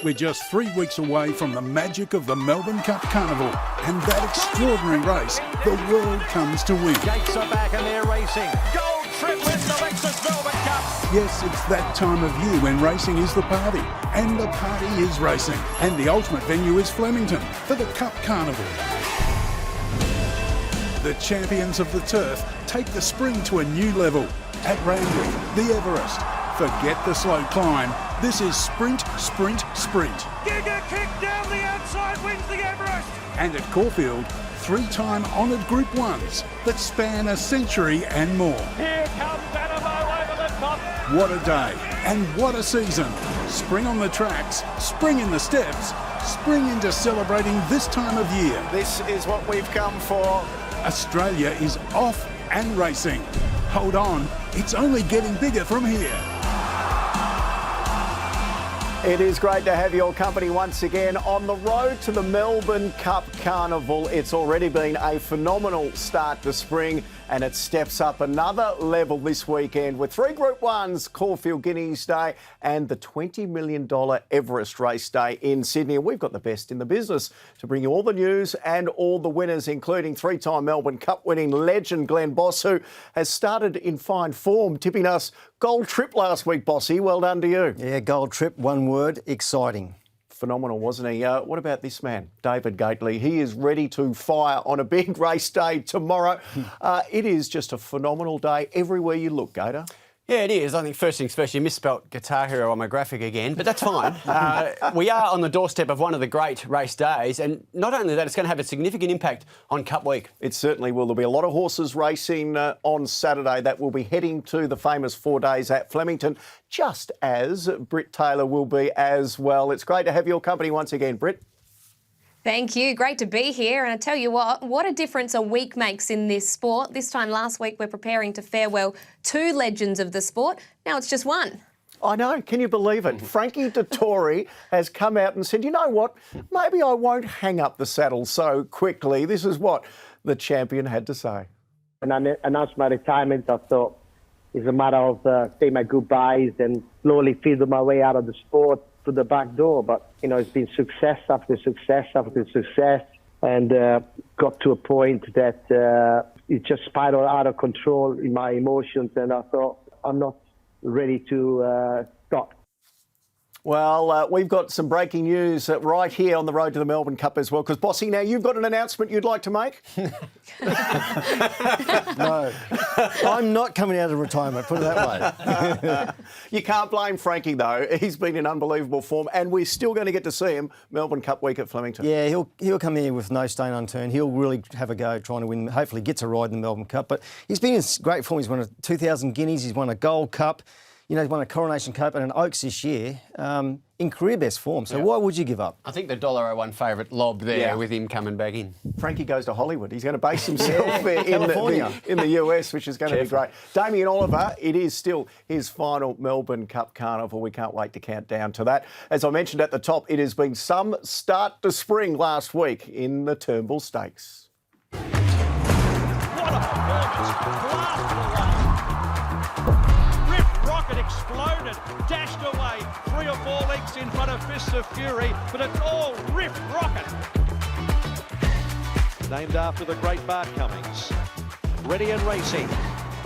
We're just 3 weeks away from the magic of the Melbourne Cup Carnival and that extraordinary race the world comes to win. Gates are back and they're racing. Gold Trip wins the Lexus Melbourne Cup. Yes, it's that time of year when racing is the party, and the party is racing. And the ultimate venue is Flemington for the Cup Carnival. The champions of the turf take the spring to a new level. At Randwick, the Everest. Forget the slow climb. This is sprint, sprint, sprint. Giga kick down the outside wins the Everest. And at Caulfield, 3-time honoured Group 1s that span a century and more. Here comes Animo over the top. What a day and what a season. Spring on the tracks, spring in the steps, spring into celebrating this time of year. This is what we've come for. Australia is off and racing. Hold on, it's only getting bigger from here. It is great to have your company once again on the road to the Melbourne Cup Carnival. It's already been a phenomenal start to spring and it steps up another level this weekend with 3 Group 1s, Caulfield Guineas Day and the $20 million Everest Race Day in Sydney. And we've got the best in the business to bring you all the news and all the winners, including 3-time Melbourne Cup winning legend Glenn Boss, who has started in fine form, tipping us Gold Trip last week, Bossy. Well done to you. Yeah, Gold Trip, one word, exciting. Phenomenal, wasn't he? What about this man, David Gately? He is ready to fire on a big race day tomorrow. It is just a phenomenal day everywhere you look, Gator. Yeah, it is. I think first things first, you misspelt Guitar Hero on my graphic again, but that's fine. We are on the doorstep of one of the great race days, and not only that, it's going to have a significant impact on Cup Week. It certainly will. There'll be a lot of horses racing on Saturday that will be heading to the famous 4 days at Flemington, just as Britt Taylor will be as well. It's great to have your company once again, Britt. Thank you. Great to be here. And I tell you what a difference a week makes in this sport. This time last week, we're preparing to farewell 2 legends of the sport. Now it's just one. I know. Can you believe it? Frankie Dettori has come out and said, you know what, maybe I won't hang up the saddle so quickly. This is what the champion had to say. When I announced my retirement, I thought it's a matter of saying my goodbyes and slowly feeding my way out of the sport to the back door. But, you know, it's been success after success after success, and got to a point that it just spiraled out of control in my emotions, and I thought, I'm not ready to stop. Well, we've got some breaking news right here on the road to the Melbourne Cup as well, because, Bossy, now you've got an announcement you'd like to make? No, I'm not coming out of retirement, put it that way. You can't blame Frankie, though. He's been in unbelievable form, and we're still going to get to see him Melbourne Cup week at Flemington. Yeah, he'll come in with no stone unturned. He'll really have a go trying to win, hopefully gets a ride in the Melbourne Cup. But he's been in great form. He's won a 2,000 Guineas, he's won a Gold Cup. You know, he's won a Coronation Cup and an Oaks this year in career best form. So why would you give up? I think the $1.01 favourite lob there with him coming back in. Frankie goes to Hollywood. He's going to base himself in the US, which is going to be great. Damien Oliver, it is still his final Melbourne Cup Carnival. We can't wait to count down to that. As I mentioned at the top, it has been some start to spring last week in the Turnbull Stakes. What a performance. Rocket exploded, dashed away 3 or 4 lengths in front of Fists of Fury, but it's all Riff Rocket. Named after the great Bart Cummings. Ready and racing.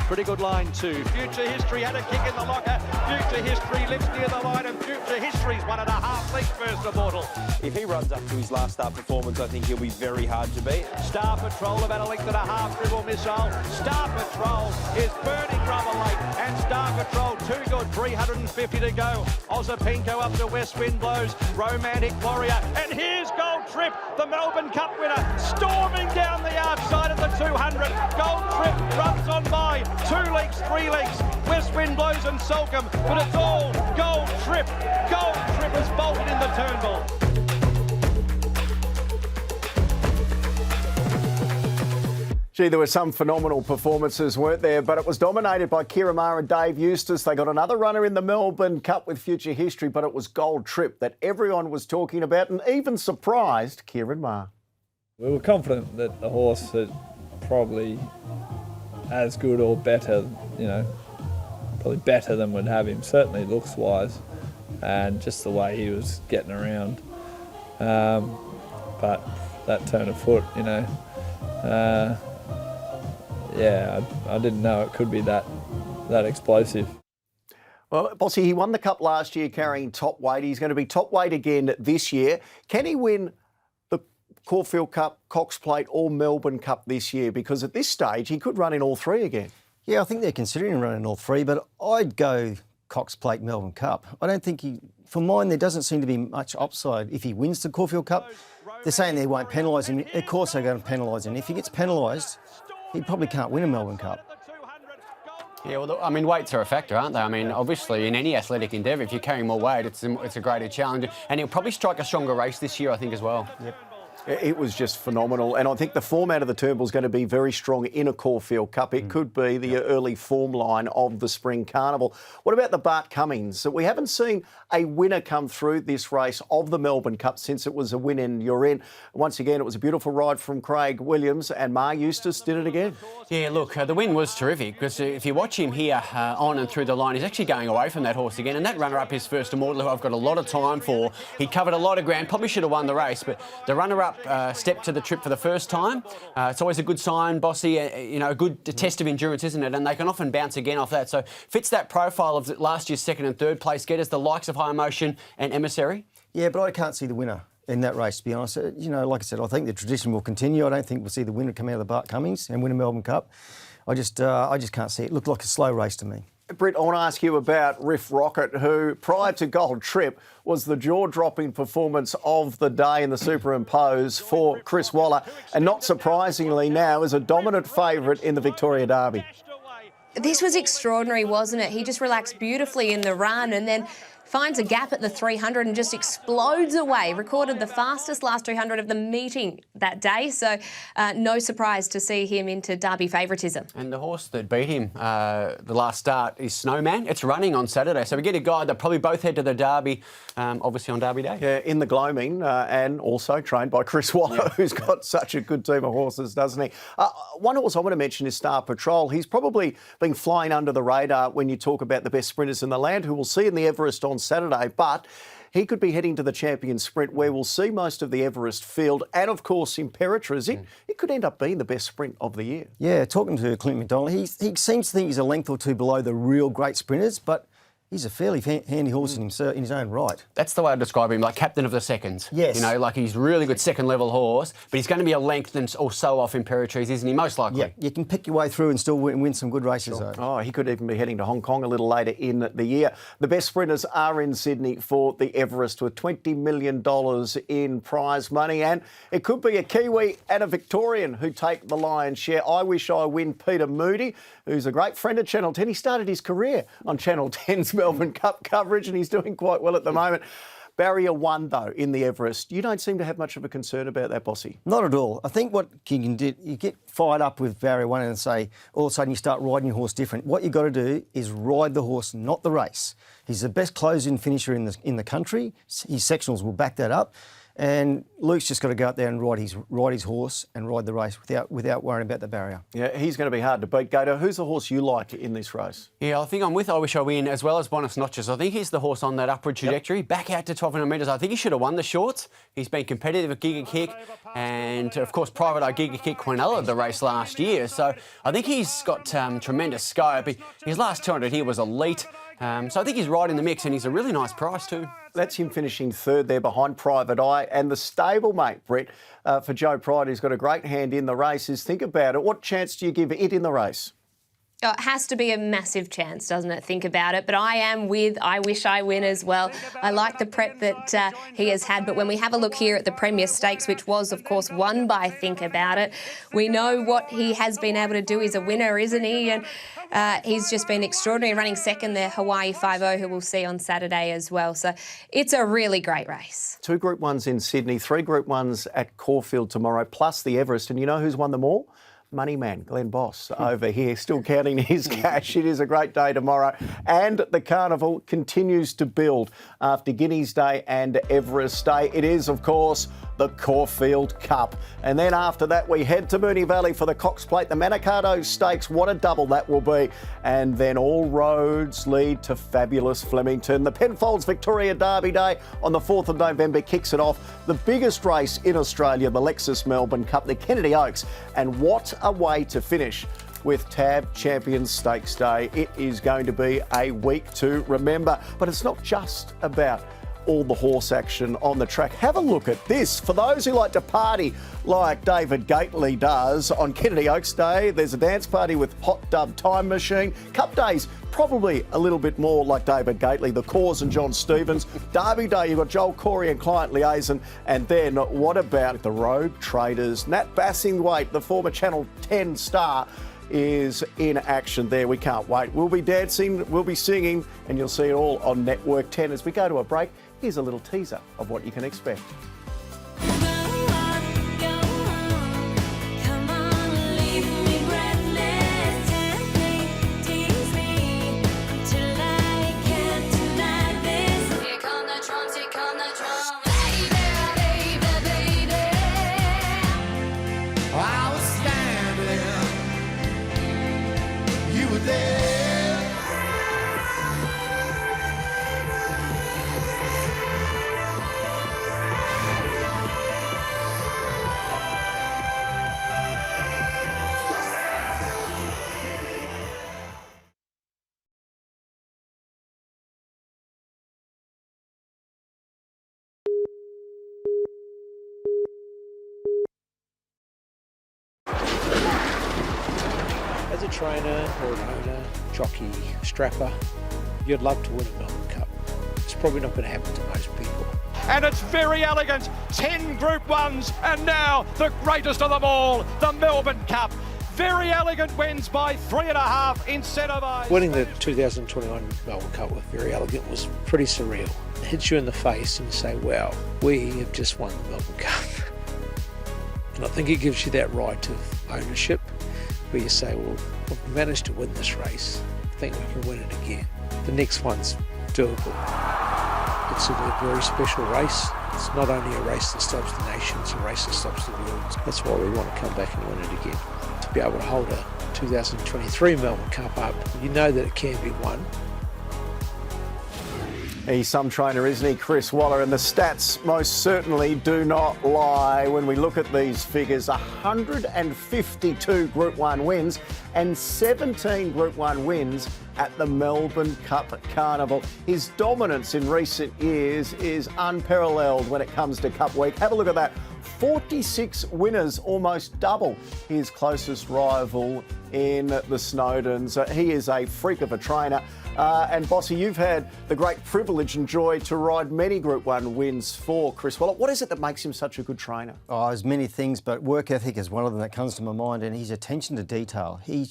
Pretty good line too. Future History had a kick in the locker. Future History lives near the line, and Future History's 1.5 lengths first immortal. If he runs up to his last start performance, I think he'll be very hard to beat. Star Patrol about 1.5 lengths, dribble missile. Star Patrol is burning rubber late, and Star Patrol too good, 350 to go. Ozapinko up to West Wind Blows, Romantic Warrior, and here's Gold Trip, the Melbourne Cup winner, storming down the outside of the 200. Gold Trip runs on by 2 lengths, 3 lengths, West Wind Blows and Salcombe, but it's all Gold Trip. Gold Trip has bolted in the Turnbull. Gee, there were some phenomenal performances, weren't there? But it was dominated by Kira Maher and Dave Eustace. They got another runner in the Melbourne Cup with Future History, but it was Gold Trip that everyone was talking about and even surprised Kieran Maher. We were confident that the horse had probably as good or better, you know, probably better than would have him, certainly looks-wise. and just the way he was getting around. But that turn of foot, you know, I didn't know it could be that explosive. Well, Bossy, he won the Cup last year carrying top weight. He's going to be top weight again this year. Can he win the Caulfield Cup, Cox Plate or Melbourne Cup this year? Because at this stage, he could run in all three again. Yeah, I think they're considering running all three, but I'd go Cox Plate, Melbourne Cup. I don't think for mine, there doesn't seem to be much upside if he wins the Caulfield Cup. They're saying they won't penalise him. Of course they're going to penalise him. If he gets penalised, he probably can't win a Melbourne Cup. Yeah, well, I mean, weights are a factor, aren't they? I mean, obviously, in any athletic endeavour, if you're carrying more weight, it's a greater challenge. And he'll probably strike a stronger race this year, I think, as well. Yep. It was just phenomenal, and I think the format of the Turnbull is going to be very strong in a Caulfield Cup. It could be the early form line of the Spring Carnival. What about the Bart Cummings? We haven't seen a winner come through this race of the Melbourne Cup since it was a win in you're in. Once again, it was a beautiful ride from Craig Williams, and Mar Eustace did it again. Yeah, look, the win was terrific because if you watch him here on and through the line, he's actually going away from that horse again, and that runner-up, his first Immortal, who I've got a lot of time for. He covered a lot of ground, probably should have won the race, but the runner-up stepped to the trip for the first time. It's always a good sign, Bossy, you know, a good test of endurance, isn't it? And they can often bounce again off that. So fits that profile of last year's second and third place getters, the likes of High Emotion and Emissary. Yeah, but I can't see the winner in that race, to be honest. You know, like I said, I think the tradition will continue. I don't think we'll see the winner come out of the Bart Cummings and win a Melbourne Cup. I just can't see it. It looked like a slow race to me. Britt, I want to ask you about Riff Rocket, who prior to Gold Trip was the jaw-dropping performance of the day in the Superimpose for Chris Waller, and not surprisingly now is a dominant favourite in the Victoria Derby. This was extraordinary, wasn't it? He just relaxed beautifully in the run and then finds a gap at the 300 and just explodes away. Recorded the fastest last 300 of the meeting that day, so no surprise to see him into Derby favouritism. And the horse that beat him the last start is Snowman. It's running on Saturday, so we get a guide that probably both head to the Derby, obviously on Derby Day. Yeah, in the gloaming, and also trained by Chris Waller, who's got such a good team of horses, doesn't he? One horse I want to mention is Star Patrol. He's probably been flying under the radar when you talk about the best sprinters in the land, who we'll see in the Everest on Saturday, but he could be heading to the Champion Sprint, where we'll see most of the Everest field, and of course Imperatriz. It could end up being the best sprint of the year. Yeah, talking to Clint McDonald, he seems to think he's a length or two below the real great sprinters, but he's a fairly handy horse in his own right. That's the way I describe him, like captain of the seconds. Yes. You know, like he's a really good second-level horse, but he's going to be a length or so off Imperatriz, isn't he? Most likely. Yeah, you can pick your way through and still win some good races, though. Oh, he could even be heading to Hong Kong a little later in the year. The best sprinters are in Sydney for the Everest, with $20 million in prize money, and it could be a Kiwi and a Victorian who take the lion's share. I Wish I Win Peter Moody, who's a great friend of Channel 10. He started his career on Channel 10's Melbourne Cup coverage, and he's doing quite well at the moment. Barrier 1, though, in the Everest. You don't seem to have much of a concern about that, Bossy. Not at all. I think what you can do, you get fired up with Barrier 1 and say, all of a sudden you start riding your horse different. What you've got to do is ride the horse, not the race. He's the best close-in finisher in the country. His sectionals will back that up. And Luke's just got to go out there and ride his horse and ride the race without worrying about the barrier. Yeah, he's going to be hard to beat. Gator, who's the horse you like in this race? Yeah, I think I'm with I Wish I Win as well as Bonus Notches. I think he's the horse on that upward trajectory. Back out to 1,200 metres. I think he should have won the shorts. He's been competitive at Giga Kick, and of course Private Eye Giga Kick Quinella the race last year. So I think he's got tremendous scope. His last 200 here was elite. So I think he's right in the mix, and he's a really nice price too. That's him finishing third there behind Private Eye. And the stablemate, Brett, for Joe Pride, who's got a great hand in the race, is think about it. What chance do you give it in the race? Oh, it has to be a massive chance, doesn't it? Think about it. But I am with I Wish I Win as well. I like the prep that he has had. But when we have a look here at the Premier Stakes, which was, of course, won by Think About It, we know what he has been able to do. He's a winner, isn't he? And he's just been extraordinary, running second there, Hawaii 5-0, who we'll see on Saturday as well. So it's a really great race. 2 Group 1s in Sydney, 3 Group 1s at Caulfield tomorrow, plus the Everest. And you know who's won them all? Money man, Glenn Boss, over here, still counting his cash. It is a great day tomorrow. And the carnival continues to build after Guineas Day and Everest Day. It is, of course, the Caulfield Cup. And then after that, we head to Moonee Valley for the Cox Plate, the Manikato Stakes. What a double that will be. And then all roads lead to fabulous Flemington. The Penfolds Victoria Derby Day on the 4th of November kicks it off. The biggest race in Australia, the Lexus Melbourne Cup, the Kennedy Oaks. And what a way to finish with Tab Champions Stakes Day. It is going to be a week to remember. But it's not just about all the horse action on the track. Have a look at this. For those who like to party like David Gately does, on Kennedy Oaks Day, there's a dance party with Hot Dub Time Machine. Cup Days, probably a little bit more like David Gately, the Cause and John Stevens. Derby Day, you've got Joel Corey and Client Liaison. And then what about the Rogue Traders? Nat Bassingthwaite, the former Channel 10 star, is in action there. We can't wait. We'll be dancing, we'll be singing, and you'll see it all on Network 10. As we go to a break, here's a little teaser of what you can expect. As a trainer or an owner, jockey, strapper, you'd love to win a Melbourne Cup. It's probably not going to happen to most people. And it's very elegant. 10 Group 1s, and now the greatest of them all, the Melbourne Cup. Very elegant wins by 3.5 incentivized. Winning the 2021 Melbourne Cup with Very Elegant was pretty surreal. It hits you in the face and you say, wow, we have just won the Melbourne Cup. And I think it gives you that right of ownership, where you say, well, we've managed to win this race. I think we can win it again. The next one's doable. It's a very special race. It's not only a race that stops the nation, it's a race that stops the world. That's why we want to come back and win it again. To be able to hold a 2023 Melbourne Cup up, you know that it can be won. He's some trainer, isn't he, Chris Waller? And the stats most certainly do not lie when we look at these figures. 152 Group 1 wins and 17 Group 1 wins at the Melbourne Cup Carnival. His dominance in recent years is unparalleled when it comes to Cup Week. Have a look at that. 46 winners, almost double his closest rival in the Snowdens. He is a freak of a trainer. And Bossy, you've had the great privilege and joy to ride many Group 1 wins for Chris Waller. What is it that makes him such a good trainer? Oh, there's many things, but work ethic is one of them that comes to my mind, and his attention to detail. He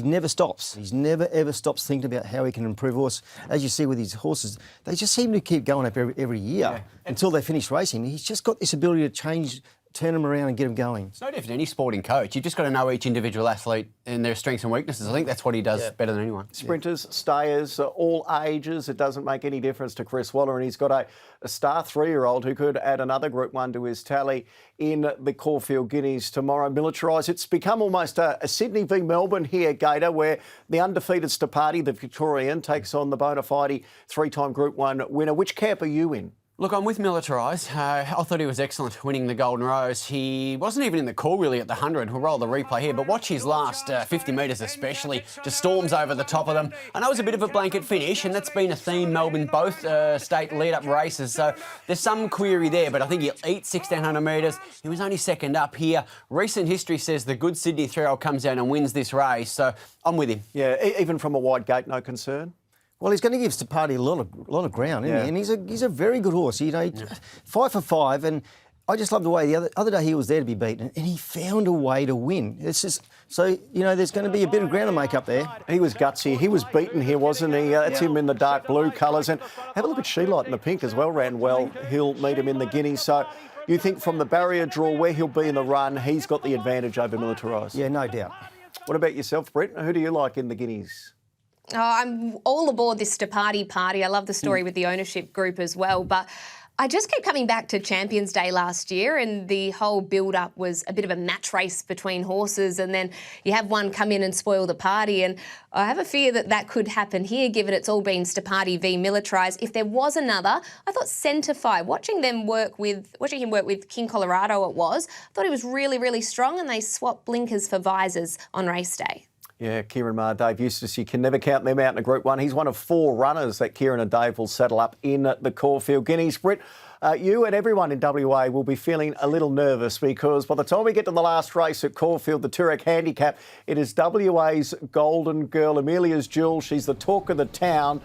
never stops. He's never, ever stops thinking about how he can improve horse. As you see with his horses, they just seem to keep going up every year until they finish racing. He's just got this ability to turn them around and get them going. It's no different than any sporting coach. You've just got to know each individual athlete and their strengths and weaknesses. I think that's what he does better than anyone. Sprinters, stayers, all ages. It doesn't make any difference to Chris Waller, and he's got a star 3-year-old who could add another Group 1 to his tally in the Caulfield Guineas tomorrow. Militarised. It's become almost a Sydney v Melbourne here, Gator, where the undefeated Stapati, the Victorian, takes on the bona fide 3-time Group 1 winner. Which camp are you in? Look, I'm with Militarised. I thought he was excellent winning the Golden Rose. He wasn't even in the call really at the 100. We'll roll the replay here, but watch his last 50 metres especially. Just storms over the top of them. I know it was a bit of a blanket finish, and that's been a theme, Melbourne, both state lead-up races. So there's some query there, but I think he'll eat 1,600 metres. He was only second up here. Recent history says the good Sydney 3-year-old comes down and wins this race, so I'm with him. Yeah, even from a wide gate, no concern? Well, he's going to give Stapati a lot of ground, isn't he? And he's a very good horse. You know, 5 for 5, and I just love the way the other day he was there to be beaten, and he found a way to win. It's just so you know there's going to be a bit of ground to make up there. He was gutsy. He was beaten here, wasn't he? That's him in the dark blue colours, and have a look at Sheelight in the pink as well. Ran well. He'll meet him in the Guineas. So you think from the barrier draw where he'll be in the run, he's got the advantage over Militarised? Yeah, no doubt. What about yourself, Brett? Who do you like in the Guineas? Oh, I'm all aboard this Stapati party. I love the story with the ownership group as well. But I just keep coming back to Champions Day last year, and the whole build-up was a bit of a match race between horses, and then you have one come in and spoil the party, and I have a fear that that could happen here, given it's all been Stapati v Militarise. If there was another, I thought Centify, watching him work with King Colorado I thought he was really, really strong, and they swapped blinkers for visors on race day. Yeah, Kieran Maher, Dave Eustace, you can never count them out in a Group 1. He's one of 4 runners that Kieran and Dave will settle up in the Caulfield Guineas. Britt, you and everyone in WA will be feeling a little nervous because by the time we get to the last race at Caulfield, the Toorak Handicap, it is WA's golden girl, Amelia's jewel. She's the talk of the town.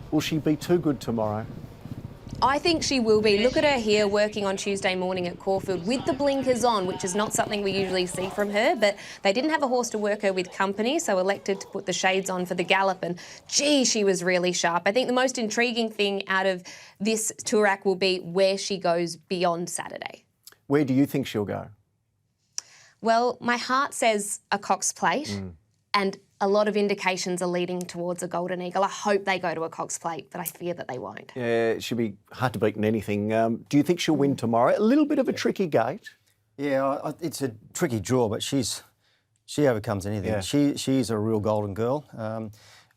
Will she be too good tomorrow? I think she will be. Look at her here working on Tuesday morning at Caulfield with the blinkers on, which is not something we usually see from her, but they didn't have a horse to work her with company, so elected to put the shades on for the gallop, and gee, she was really sharp. I think the most intriguing thing out of this Toorak will be where she goes beyond Saturday. Where do you think she'll go? Well, my heart says a Cox Plate, and a lot of indications are leading towards a Golden Eagle. I hope they go to a Cox Plate, but I fear that they won't. Yeah, it should be hard to beat in anything. Do you think she'll win tomorrow? A little bit of a tricky gate. Yeah, it's a tricky draw, but she overcomes anything. Yeah. She's a real golden girl.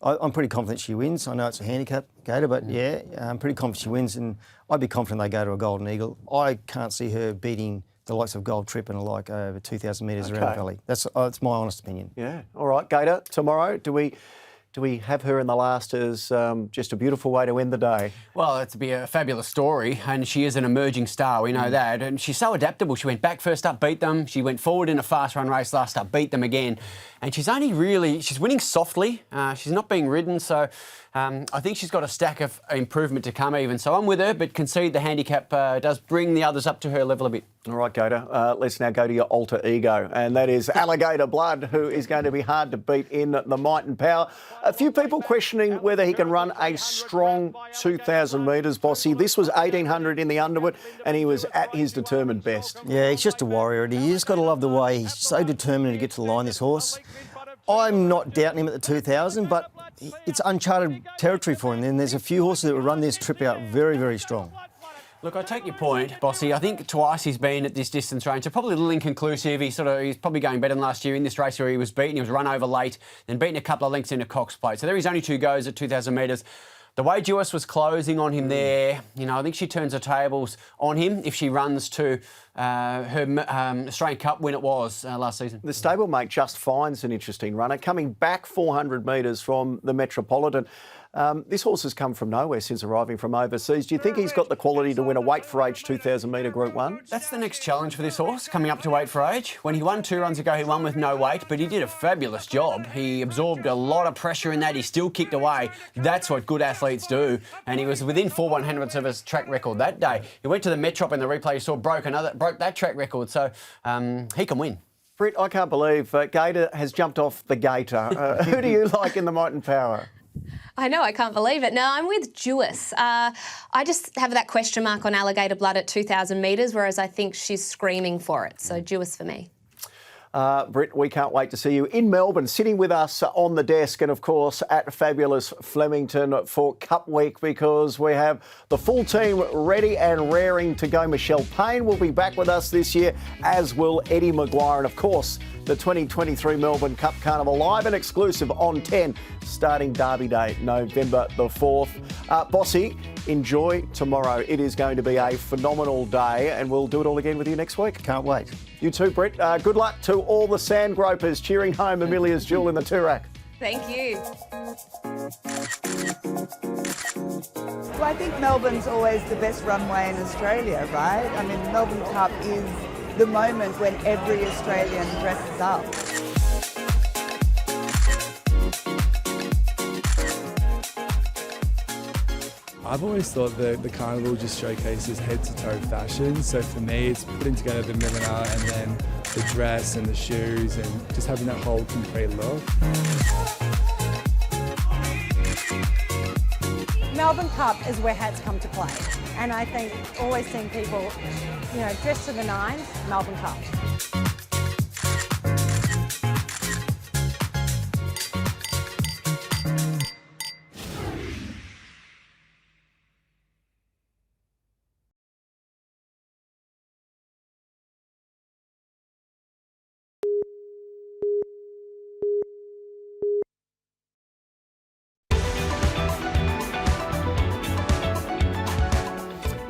I'm pretty confident she wins. I know it's a handicap gator, but yeah, I'm pretty confident she wins, and I'd be confident they go to a Golden Eagle. I can't see her beating the likes of Gold Trip and over 2,000 metres around the valley. That's my honest opinion. Yeah. All right, Gator, tomorrow, do we have her in the last as just a beautiful way to end the day? Well, it'd be a fabulous story, and she is an emerging star, we know that, and she's so adaptable. She went back first up, beat them. She went forward in a fast run race last up, beat them again, and she's winning softly. She's not being ridden, so I think she's got a stack of improvement to come even. So I'm with her, but concede the handicap does bring the others up to her level a bit. All right, Gator, let's now go to your alter ego, and that is Alligator Blood, who is going to be hard to beat in the might and power. A few people questioning whether he can run a strong 2,000 metres, Bossy. This was 1,800 in the Underwood, and he was at his determined best. Yeah, he's just a warrior, and you just got to love the way he's so determined to get to the line, this horse. I'm not doubting him at the 2,000, but it's uncharted territory for him. And there's a few horses that will run this trip out very, very strong. Look, I take your point, Bossy. I think twice he's been at this distance range, so probably a little inconclusive. He's probably going better than last year in this race where he was beaten. He was run over late, then beaten a couple of lengths in a Cox Plate. So there he's only 2 goes at 2,000 metres. The way Jewess was closing on him there, I think she turns the tables on him if she runs to her Australian Cup win it was last season. The stablemate Just Fine's an interesting runner, coming back 400 metres from the Metropolitan. This horse has come from nowhere since arriving from overseas. Do you think he's got the quality to win a weight for age 2,000 metre Group 1? That's the next challenge for this horse, coming up to weight for age. When he won 2 runs ago, he won with no weight, but he did a fabulous job. He absorbed a lot of pressure in that. He still kicked away. That's what good athletes do. And he was within 4 100ths of his track record that day. He went to the Metrop in the replay, you saw, broke that track record. So he can win. Britt, I can't believe Gator has jumped off the Gator. Who do you like in the might and power? I know, I can't believe it. No, I'm with Jewess. I just have that question mark on Alligator Blood at 2,000 metres, whereas I think she's screaming for it. So Jewess for me. Britt, we can't wait to see you in Melbourne, sitting with us on the desk and, of course, at fabulous Flemington for Cup Week, because we have the full team ready and raring to go. Michelle Payne will be back with us this year, as will Eddie Maguire, and, of course, the 2023 Melbourne Cup Carnival live and exclusive on 10, starting Derby Day, November the 4th. Bossy, enjoy tomorrow. It is going to be a phenomenal day, and we'll do it all again with you next week. Can't wait. You too, Britt. Good luck to all the sand gropers cheering home Amelia's jewel in the Toorak. Thank you. Well, I think Melbourne's always the best runway in Australia, right? I mean, the Melbourne Cup is the moment when every Australian dresses up. I've always thought that the carnival just showcases head-to-toe fashion. So for me, it's putting together the milliner and then the dress and the shoes and just having that whole complete look. Melbourne Cup is where hats come to play. And I think always seeing people, dressed to the nines, Melbourne Cup.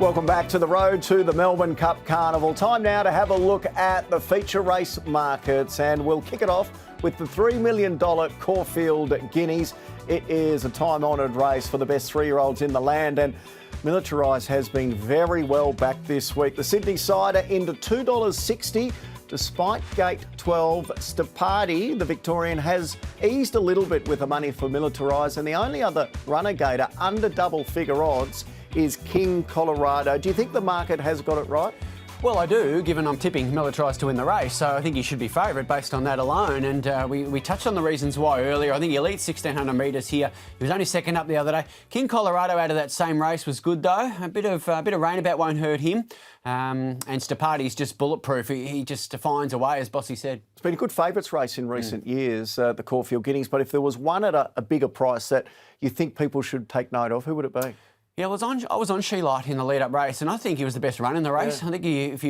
Welcome back to the road to the Melbourne Cup Carnival. Time now to have a look at the feature race markets, and we'll kick it off with the $3 million Caulfield Guineas. It is a time-honoured race for the best 3-year-olds in the land, and Militarise has been very well backed this week. The Sydney Cider into $2.60. Despite gate 12, Stapati, the Victorian, has eased a little bit with the money for Militarise, and the only other runner gator under double figure odds is King Colorado. Do you think the market has got it right? Well, I do, given I'm tipping Militarise to win the race, so I think he should be favourite based on that alone. And we touched on the reasons why earlier. I think he leads 1,600 metres here. He was only second up the other day. King Colorado out of that same race was good though. A bit of rain about won't hurt him. And Stapati's just bulletproof. He just finds a way, as Bossy said. It's been a good favourites race in recent years, the Caulfield Guineas. But if there was one at a bigger price that you think people should take note of, who would it be? Yeah, I was on She Light in the lead-up race, and I think he was the best run in the race. Yeah. I think if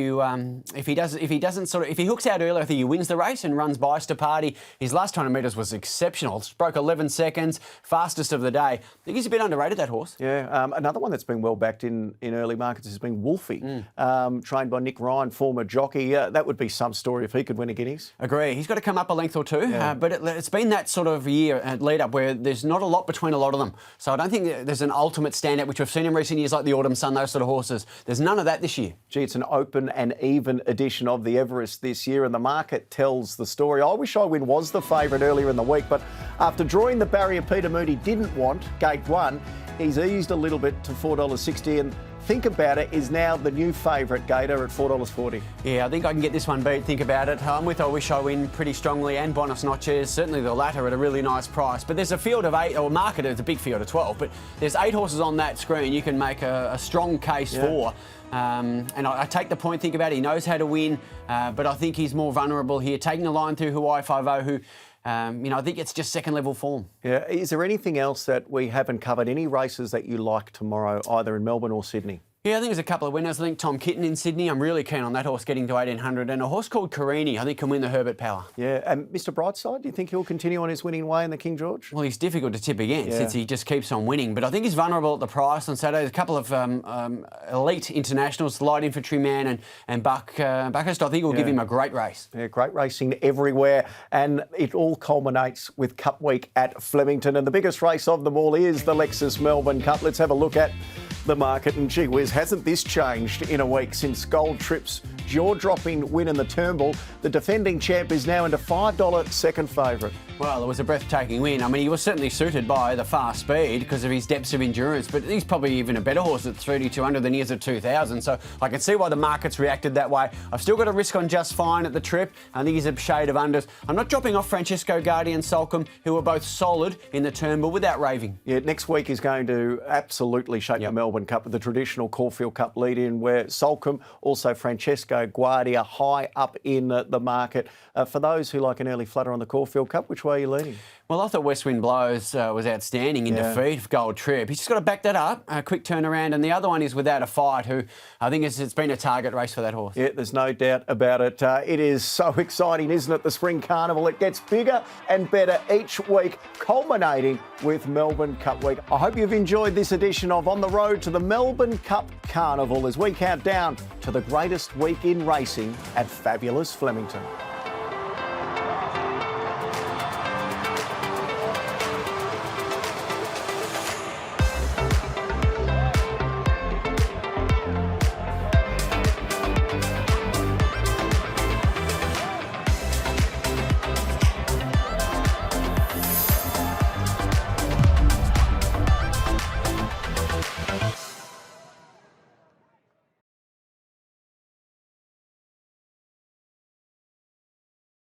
he hooks out early, I think he wins the race and runs by Stapati. His last 200 metres was exceptional. Broke 11 seconds, fastest of the day. I think he's a bit underrated, that horse. Yeah, another one that's been well backed in early markets has been Wolfie, trained by Nick Ryan, former jockey. That would be some story if he could win a Guineas. Agree. He's got to come up a length or two, but it's been that sort of year lead-up where there's not a lot between a lot of them. So I don't think there's an ultimate standout, which we've seen in recent years, like the Autumn Sun, those sort of horses. There's none of that this year. Gee, it's an open and even edition of the Everest this year, and the market tells the story. I Wish I Win was the favourite earlier in the week, but after drawing the barrier Peter Moody didn't want, gate 1, he's eased a little bit to $4.60, and Think About It is now the new favourite gator at $4.40. Yeah, I think I can get this one beat. Think About It. I'm with I Wish I Win pretty strongly, and Bonus Notches, certainly the latter at a really nice price. But there's a field of 8, or market, it's a big field of 12, but there's 8 horses on that screen you can make a strong case for. And I take the point, Think About It. He knows how to win, but I think he's more vulnerable here. Taking the line through Hawaii 5-0, who... I think it's just second-level form. Yeah. Is there anything else that we haven't covered? Any races that you like tomorrow, either in Melbourne or Sydney? Yeah, I think there's a couple of winners. I think Tom Kitten in Sydney, I'm really keen on that horse getting to 1,800. And a horse called Carini, I think can win the Herbert Power. Yeah, and Mr Brightside, do you think he'll continue on his winning way in the King George? Well, he's difficult to tip against since he just keeps on winning. But I think he's vulnerable at the price on Saturday. There's a couple of elite internationals, Light Infantryman and Buckhurst. I think will give him a great race. Yeah, great racing everywhere. And it all culminates with Cup Week at Flemington. And the biggest race of them all is the Lexus Melbourne Cup. Let's have a look at the market, and gee whiz, hasn't this changed in a week since Gold Trip's jaw-dropping win in the Turnbull? The defending champ is now into $5 second favourite. Well, it was a breathtaking win. I mean, he was certainly suited by the fast speed because of his depths of endurance, but he's probably even a better horse at 3,200 than he is at 2,000, so I can see why the market's reacted that way. I've still got a risk on Just Fine at the trip. I think he's a shade of unders. I'm not dropping off Francesco Guardi and Solcombe, who were both solid in the Turnbull without raving. Yeah, next week is going to absolutely shape the Melbourne Cup with the traditional Caulfield Cup lead-in, where Solcombe, also Francesco Guardi are high up in the market. For those who like an early flutter on the Caulfield Cup, which way are you leaning? Well, I thought West Wind Blows was outstanding in defeat of Gold Trip. He's just got to back that up, a quick turnaround. And the other one is Without a Fight, who I think it's been a target race for that horse. Yeah, there's no doubt about it. It is so exciting, isn't it, the Spring Carnival? It gets bigger and better each week, culminating with Melbourne Cup Week. I hope you've enjoyed this edition of On the Road to the Melbourne Cup Carnival as we count down to the greatest week in racing at fabulous Flemington.